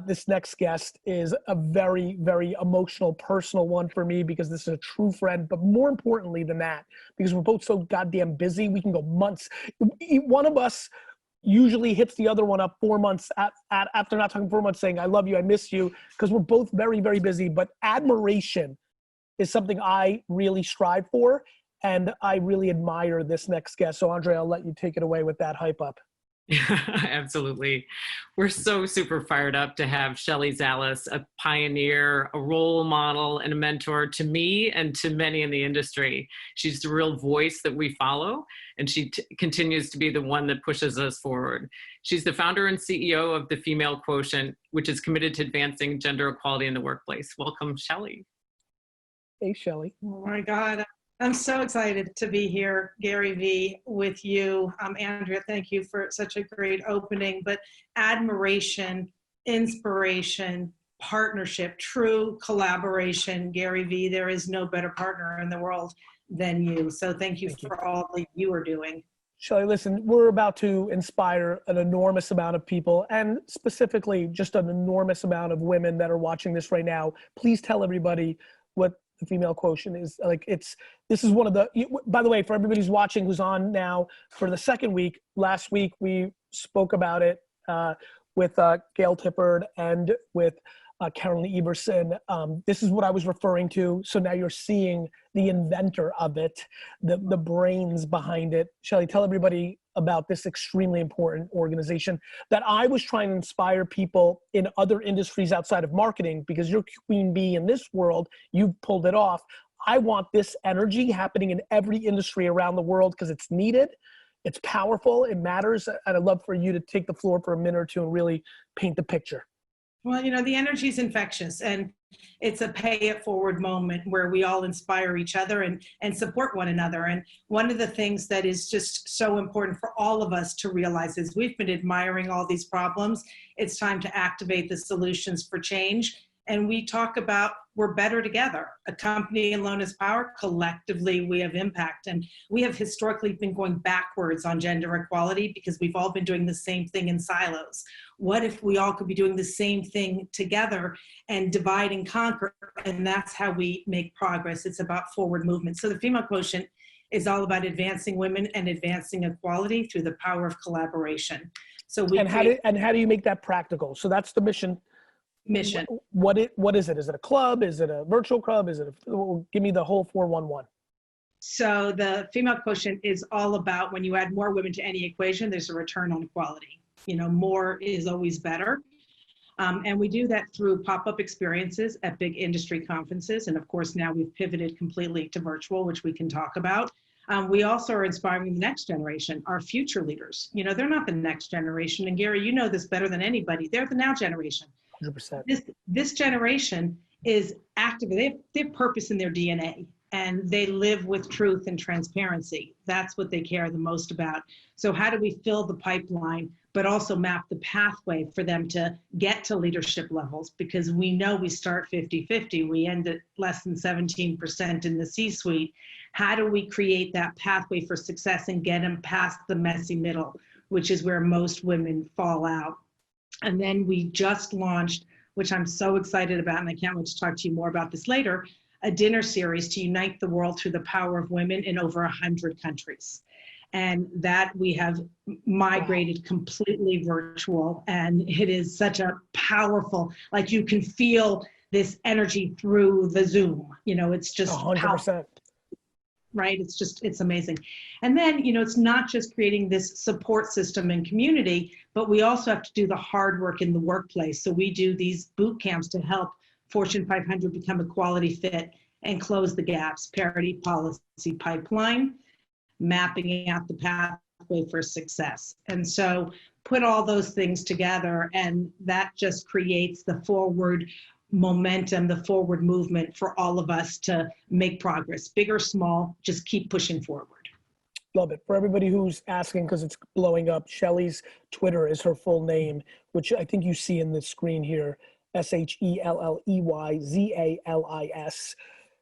This next guest is a very, very emotional, personal one for me because this is a true friend, but more importantly than that, because we're both so goddamn busy, we can go months. One of us usually hits the other one up 4 months after not talking 4 months saying, I love you, I miss you, because we're both very, very busy, but admiration is something I really strive for, and I really admire this next guest. So Andre, I'll let you take it away with that hype up. Absolutely. We're so super fired up to have Shelley Zalis, a pioneer, a role model, and a mentor to me and to many in the industry. She's the real voice that we follow, and she continues to be the one that pushes us forward. She's the founder and CEO of the Female Quotient, which is committed to advancing gender equality in the workplace. Welcome, Shelley. Hey, Shelley. Oh my God. I'm so excited to be here, Gary V, with you. Andrea, thank you for such a great opening, but admiration, inspiration, partnership, true collaboration. Gary V, there is no better partner in the world than you. So thank you for all that you are doing. Shelley, listen, we're about to inspire an enormous amount of people, and specifically just an enormous amount of women that are watching this right now. Please tell everybody what the Female Quotient is. Like, this is one of the, by the way, for everybody who's watching, who's on now for the second week, last week we spoke about it with Gail Tippard and with Carolyn Everson. This is what I was referring to. So now you're seeing the inventor of it, the brains behind it. Shelley, tell everybody about this extremely important organization that I was trying to inspire people in other industries outside of marketing, because you're queen bee in this world, you pulled it off. I want this energy happening in every industry around the world because it's needed, it's powerful, it matters. And I'd love for you to take the floor for a minute or two and really paint the picture. Well, you know, the energy is infectious, and it's a pay it forward moment where we all inspire each other and support one another. And one of the things that is just so important for all of us to realize is we've been admiring all these problems. It's time to activate the solutions for change. And we talk about we're better together. A company alone is power. Collectively, we have impact. And we have historically been going backwards on gender equality because we've all been doing the same thing in silos. What if we all could be doing the same thing together and divide and conquer? And that's how we make progress. It's about forward movement. So the Female Quotient is all about advancing women and advancing equality through the power of collaboration. So we how do you make that practical? So that's the mission. What is it? Is it a club? Is it a virtual club? Is it give me the whole 411. So the Female Quotient is all about when you add more women to any equation, there's a return on equality. You know, more is always better. And we do that through pop-up experiences at big industry conferences. And of course, now we've pivoted completely to virtual, which we can talk about. We also are inspiring the next generation, our future leaders. You know, they're not the next generation. And Gary, you know this better than anybody. They're the now generation. 100%. This generation is active. They have purpose in their DNA, and they live with truth and transparency. That's what they care the most about. So how do we fill the pipeline, but also map the pathway for them to get to leadership levels? Because we know we start 50-50, we end at less than 17% in the C-suite. How do we create that pathway for success and get them past the messy middle, which is where most women fall out? And then we just launched, which I'm so excited about, and I can't wait to talk to you more about this later, a dinner series to unite the world through the power of women in over 100 countries. And that we have migrated completely virtual. And it is such a powerful, like you can feel this energy through the Zoom. You know, it's just 100%. powerful. Right? It's amazing. And then, you know, it's not just creating this support system and community, but we also have to do the hard work in the workplace. So we do these boot camps to help Fortune 500 become equality fit and close the gaps, parity policy pipeline, mapping out the pathway for success. And so put all those things together, and that just creates the forward momentum, the forward movement for all of us to make progress, big or small, just keep pushing forward. Love it. For everybody who's asking, because it's blowing up, Shelley's Twitter is her full name, which I think you see in the screen here, SHELLEYZALIS.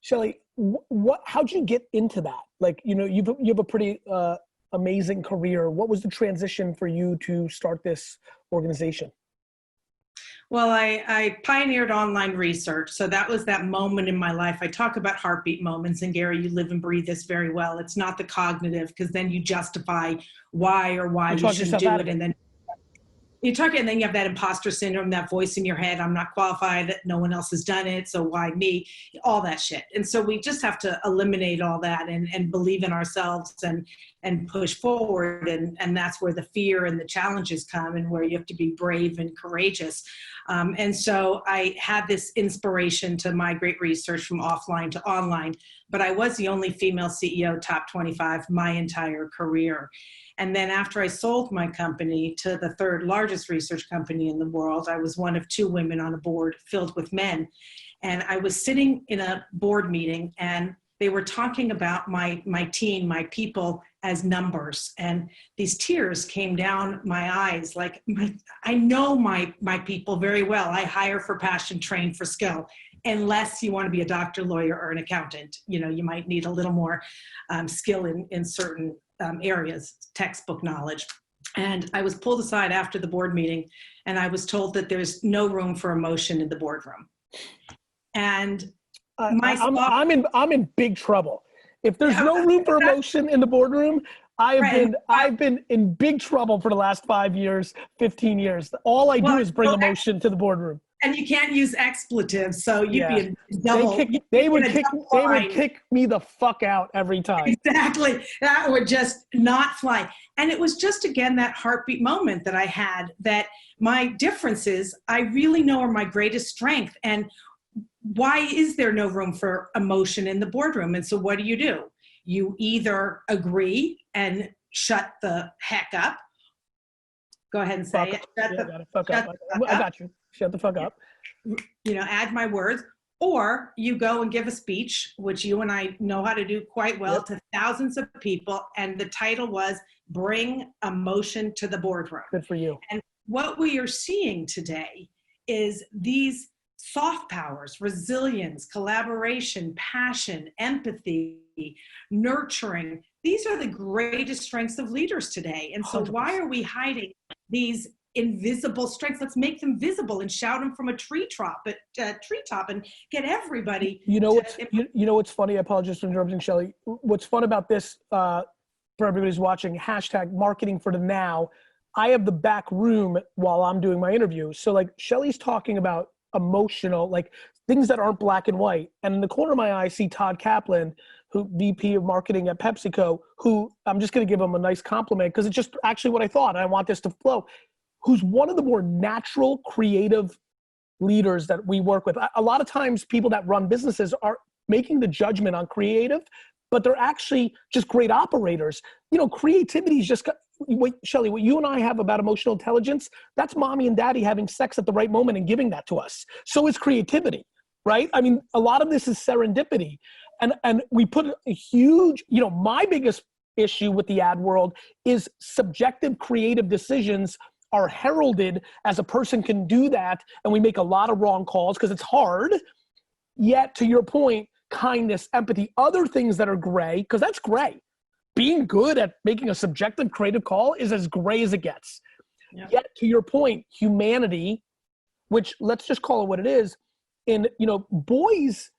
Shelley, how'd you get into that? Like, you know, you have a pretty amazing career. What was the transition for you to start this organization? Well, I pioneered online research. So that was that moment in my life. I talk about heartbeat moments, and Gary, you live and breathe this very well. It's not the cognitive, because then you justify why you shouldn't do it. And then you talk, and then you have that imposter syndrome, that voice in your head, I'm not qualified, no one else has done it, so why me? All that shit. And so we just have to eliminate all that and believe in ourselves and push forward. And that's where the fear and the challenges come, and where you have to be brave and courageous. And so I had this inspiration to migrate research from offline to online, but I was the only female CEO top 25 my entire career. And then after I sold my company to the third largest research company in the world, I was one of 2 women on a board filled with men. And I was sitting in a board meeting, and they were talking about my team, my people, as numbers. And these tears came down my eyes. Like, I know my people very well. I hire for passion, train for skill. Unless you want to be a doctor, lawyer, or an accountant, you might need a little more skill in certain areas, textbook knowledge. And I was pulled aside after the board meeting, and I was told that there's no room for emotion in the boardroom. And I'm in big trouble. If there's no room for emotion in the boardroom, I've been in big trouble for the last 5 years, 15 years. All I do is bring emotion to the boardroom. And you can't use expletives, so you'd be a double. They would kick me the fuck out every time. Exactly. That would just not fly. And it was just, again, that heartbeat moment that I had, that my differences, I really know, are my greatest strength. And why is there no room for emotion in the boardroom? And so what do? You either agree and shut the heck up. Go ahead and say it. I got you. Shut the fuck up. Add my words. Or you go and give a speech, which you and I know how to do quite well, to thousands of people. And the title was Bring Emotion to the Boardroom. Good for you. And what we are seeing today is these soft powers, resilience, collaboration, passion, empathy, nurturing. These are the greatest strengths of leaders today. And so 100%. Why are we hiding these invisible strengths? Let's make them visible and shout them from a treetop and get everybody. What's funny? I apologize for interrupting, Shelley. What's fun about this, for everybody who's watching, #marketing for the now. I have the back room while I'm doing my interview. So like Shelley's talking about emotional, like things that aren't black and white. And in the corner of my eye, I see Todd Kaplan, who VP of marketing at PepsiCo, who I'm just going to give him a nice compliment because it's just actually what I thought. And I want this to flow. Who's one of the more natural, creative leaders that we work with. A lot of times people that run businesses are making the judgment on creative, but they're actually just great operators. Creativity is just, Shelley, what you and I have about emotional intelligence, that's mommy and daddy having sex at the right moment and giving that to us. So is creativity, right? I mean, a lot of this is serendipity. And we put a huge, my biggest issue with the ad world is subjective creative decisions are heralded as a person can do that, and we make a lot of wrong calls because it's hard. Yet, to your point, kindness, empathy, other things that are gray, because that's gray. Being good at making a subjective creative call is as gray as it gets. Yeah. Yet, to your point, humanity, which let's just call it what it is, boys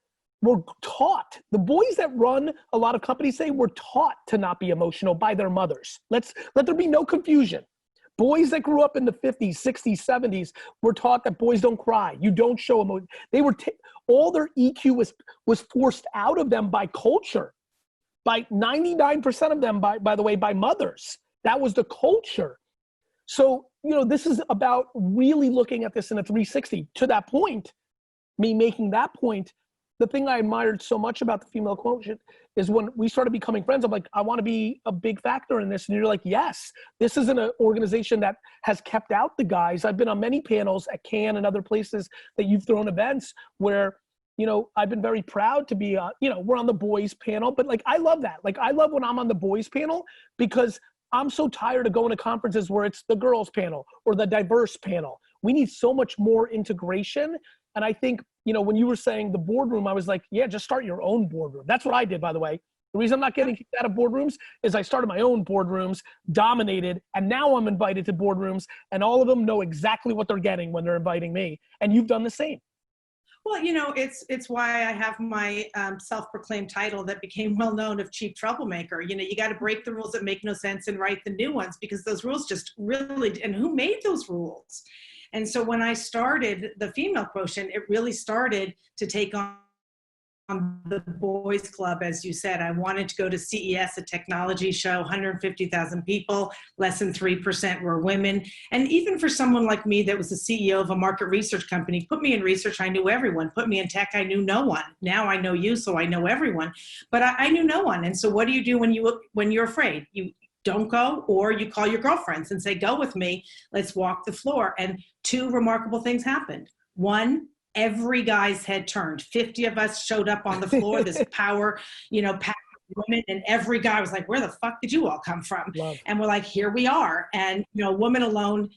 were taught, the boys that run a lot of companies say were taught to not be emotional by their mothers. Let there be no confusion. Boys that grew up in the 50s, 60s, 70s were taught that boys don't cry. You don't show emotion. They were, all their EQ was forced out of them by culture. By 99% of them, by the way, by mothers. That was the culture. So, this is about really looking at this in a 360. To that point, me making that point, the thing I admired so much about the Female Quotient is when we started becoming friends, I'm like, I want to be a big factor in this. And you're like, yes, this isn't an organization that has kept out the guys. I've been on many panels at Cannes and other places that you've thrown events where, I've been very proud to be, we're on the boys panel, but like, I love that. Like, I love when I'm on the boys panel because I'm so tired of going to conferences where it's the girls panel or the diverse panel. We need so much more integration. And I think, when you were saying the boardroom, I was like, yeah, just start your own boardroom. That's what I did, by the way. The reason I'm not getting kicked out of boardrooms is I started my own boardrooms, dominated, and now I'm invited to boardrooms, and all of them know exactly what they're getting when they're inviting me. And you've done the same. Well, you know, it's why I have my self-proclaimed title that became well known of chief troublemaker. You know, you got to break the rules that make no sense and write the new ones, because those rules just really, and who made those rules? And so when I started the Female Quotient, it really started to take on the boys club. As you said, I wanted to go to CES, a technology show, 150,000 people, less than 3% were women. And even for someone like me that was the CEO of a market research company, put me in research, I knew everyone. Put me in tech, I knew no one. Now I know you, so I know everyone. But I knew no one. And so what do you do when you're afraid? You don't go, or you call your girlfriends and say, go with me, let's walk the floor. And two remarkable things happened. One, every guy's head turned. 50 of us showed up on the floor, this power, you know, pack of women, and every guy was like, where the fuck did you all come from? Love. And we're like, here we are. And, you know, a woman alone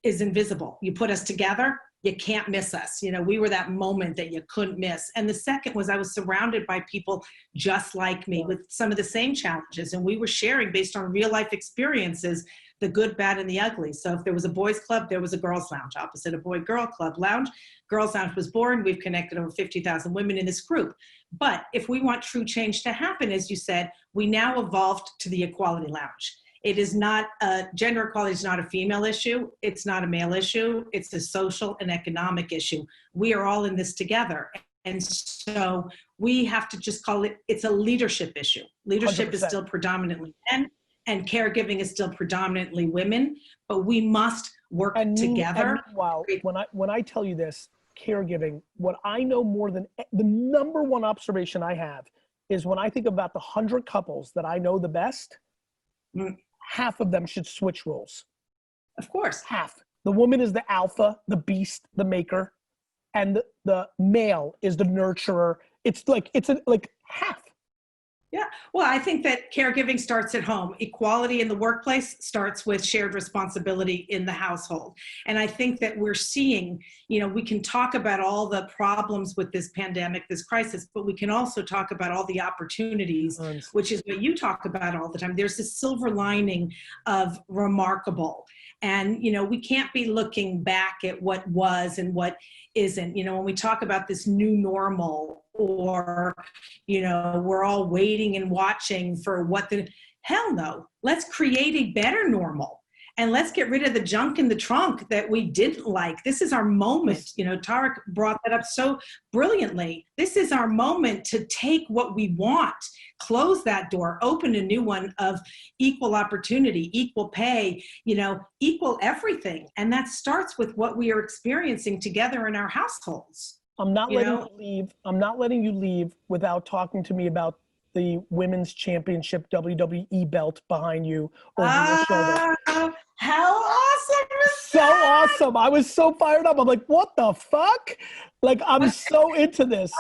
is invisible. You put us together, you can't miss us. You know, we were that moment that you couldn't miss. And the second was I was surrounded by people just like me with some of the same challenges. And we were sharing based on real life experiences, the good, bad, and the ugly. So if there was a boys club, there was a girls lounge. Opposite a boy-girl club lounge, girls lounge was born. We've connected over 50,000 women in this group. But if we want true change to happen, as you said, we now evolved to the equality lounge. It is not gender equality is not a female issue. It's not a male issue. It's a social and economic issue. We are all in this together. And so we have to just call it, it's a leadership issue. Leadership 100%. is still predominantly men, and caregiving is still predominantly women, but we must work together. And meanwhile, when I tell you this, caregiving, what I know more than the number one observation I have is when I think about the 100 couples that I know the best, half of them should switch roles. Of course. Half. The woman is the alpha, the beast, the maker, and the male is the nurturer. It's like half. Yeah, well, I think that caregiving starts at home. Equality in the workplace starts with shared responsibility in the household. And I think that we're seeing, you know, we can talk about all the problems with this pandemic, this crisis, but we can also talk about all the opportunities, which is what you talk about all the time. There's this silver lining of remarkable. And, you know, we can't be looking back at what was and what isn't. You know, when we talk about this new normal, or, you know, we're all waiting and watching for what the hell no. Let's create a better normal, and let's get rid of the junk in the trunk that we didn't like. This is our moment. You know, Tariq brought that up so brilliantly. This is our moment to take what we want, close that door, open a new one of equal opportunity, equal pay, you know, equal everything. And that starts with what we are experiencing together in our households. I'm not letting you leave. I'm not letting you leave without talking to me about the women's championship WWE belt behind you over your shoulder. How awesome is so that? Awesome. I was so fired up. I'm like, what the fuck? Like, I'm so into this.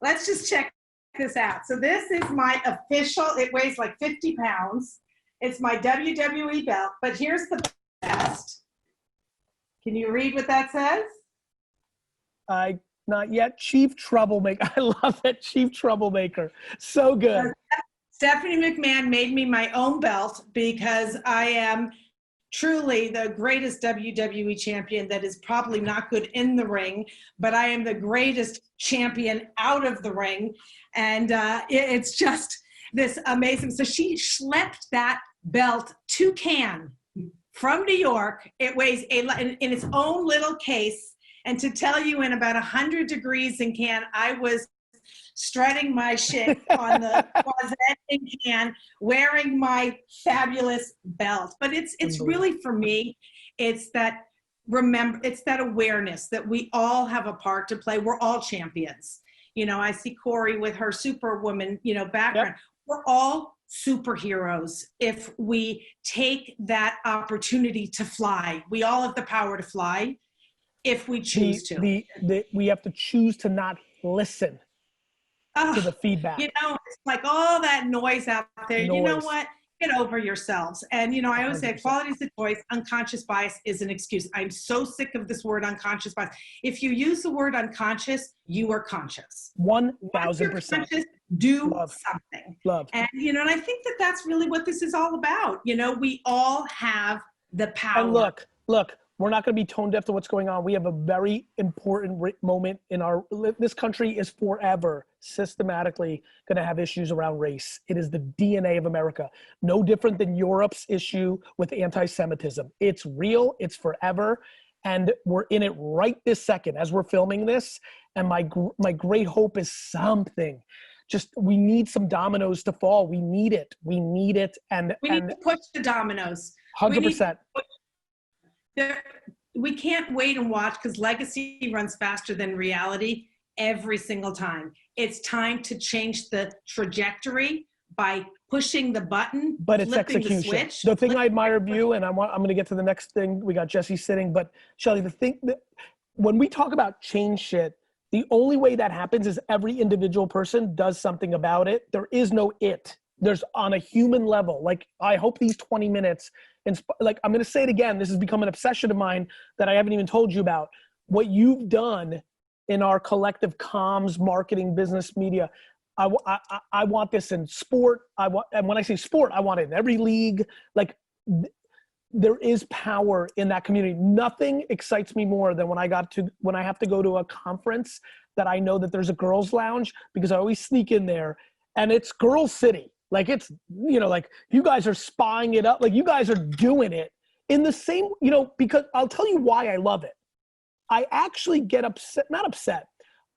Let's just check this out. So this is my official, it weighs like 50 pounds. It's my WWE belt, but here's the best. Can you read what that says? Not yet. Chief Troublemaker. I love it. Chief Troublemaker. So good. Stephanie McMahon made me my own belt because I am truly the greatest WWE champion that is probably not good in the ring, but I am the greatest champion out of the ring. And it's just this amazing. So she schlepped that belt to Cannes from New York. It weighs in its own little case. And to tell you, in about 100 degrees in Cannes, I was strutting my shit on the closet in Cannes, wearing my fabulous belt. But it's really, for me, it's that awareness that we all have a part to play. We're all champions. You know, I see Kory with her superwoman, you know, background. Yep. We're all superheroes if we take that opportunity to fly. We all have the power to fly. If we choose to. We have to choose to not listen to the feedback. You know, it's like all that noise out there. You know what? Get over yourselves. And, you know, I always say 100%. equality is a choice. Unconscious bias is an excuse. I'm so sick of this word unconscious bias. If you use the word unconscious, you are conscious. 1,000%. Do Love. something. Love. And, you know, and I think that that's really what this is all about. You know, we all have the power. And look, we're not going to be tone deaf to what's going on. We have a very important moment in this country is forever systematically going to have issues around race. It is the DNA of America. No different than Europe's issue with anti-Semitism. It's real, it's forever. And we're in it right this second as we're filming this. And my great hope is something. Just, we need some dominoes to fall. We need it. We need it. And we need to push the dominoes. 100%. We can't wait and watch because legacy runs faster than reality every single time. It's time to change the trajectory by pushing the button, but it's execution. The switch. The thing I admire of you, and I'm going to get to the next thing. We got Jesse sitting, but Shelley, the thing that when we talk about change shit, the only way that happens is every individual person does something about it. There is no it. There's on a human level. Like, I hope these 20 minutes, like, I'm going to say it again. This has become an obsession of mine that I haven't even told you about. What you've done in our collective comms, marketing, business, media. I want this in sport. And when I say sport, I want it in every league. Like, there is power in that community. Nothing excites me more than when I have to go to a conference that I know that there's a girls' lounge, because I always sneak in there and it's Girls City. Like, it's, you know, like, you guys are spying it up. Like, you guys are doing it in the same, you know, because I'll tell you why I love it. I actually get upset, not upset.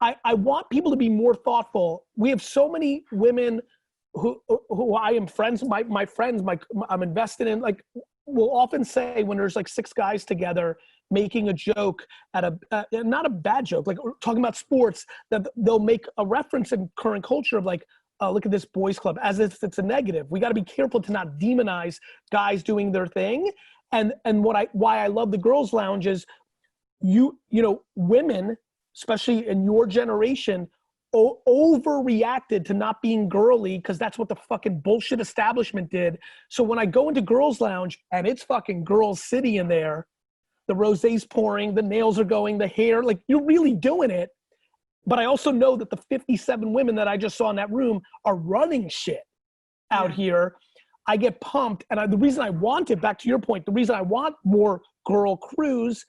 I want people to be more thoughtful. We have so many women who I am friends, my friends, I'm invested in, like, will often say when there's like 6 guys together making a joke at not a bad joke, like talking about sports, that they'll make a reference in current culture of like, oh, look at this boys club, as if it's a negative. We got to be careful to not demonize guys doing their thing. And why I love the girls' lounge is you know, women, especially in your generation, overreacted to not being girly because that's what the fucking bullshit establishment did. So when I go into girls' lounge and it's fucking Girls City in there, the rosé's pouring, the nails are going, the hair, like, you're really doing it. But I also know that the 57 women that I just saw in that room are running shit out here. I get pumped. And the reason I want it, back to your point, the reason I want more girl crews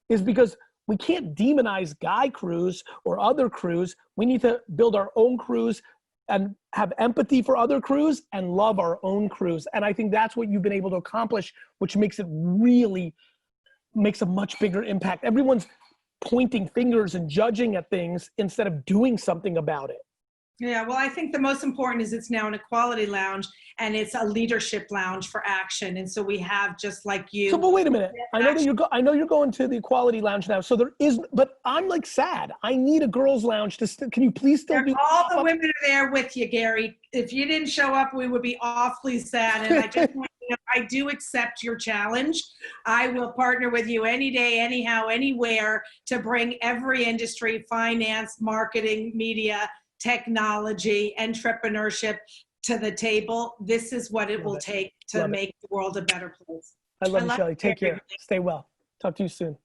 is because we can't demonize guy crews or other crews. We need to build our own crews and have empathy for other crews and love our own crews. And I think that's what you've been able to accomplish, which makes it really, makes a much bigger impact. Everyone's pointing fingers and judging at things instead of doing something about it. Yeah, well, I think the most important is it's now an equality lounge and it's a leadership lounge for action. And so we have, just like you. So, but wait a minute. I know you're going to the equality lounge now. So there is, but I'm like sad. I need a girls' lounge to. Can you please still be? All the women are there with you, Gary. If you didn't show up, we would be awfully sad. And I just want you to know, I do accept your challenge. I will partner with you any day, anyhow, anywhere, to bring every industry, finance, marketing, media, technology, entrepreneurship to the table. This is what it will take to make the world a better place. I love you, Shelley. Take care. Stay well. Talk to you soon.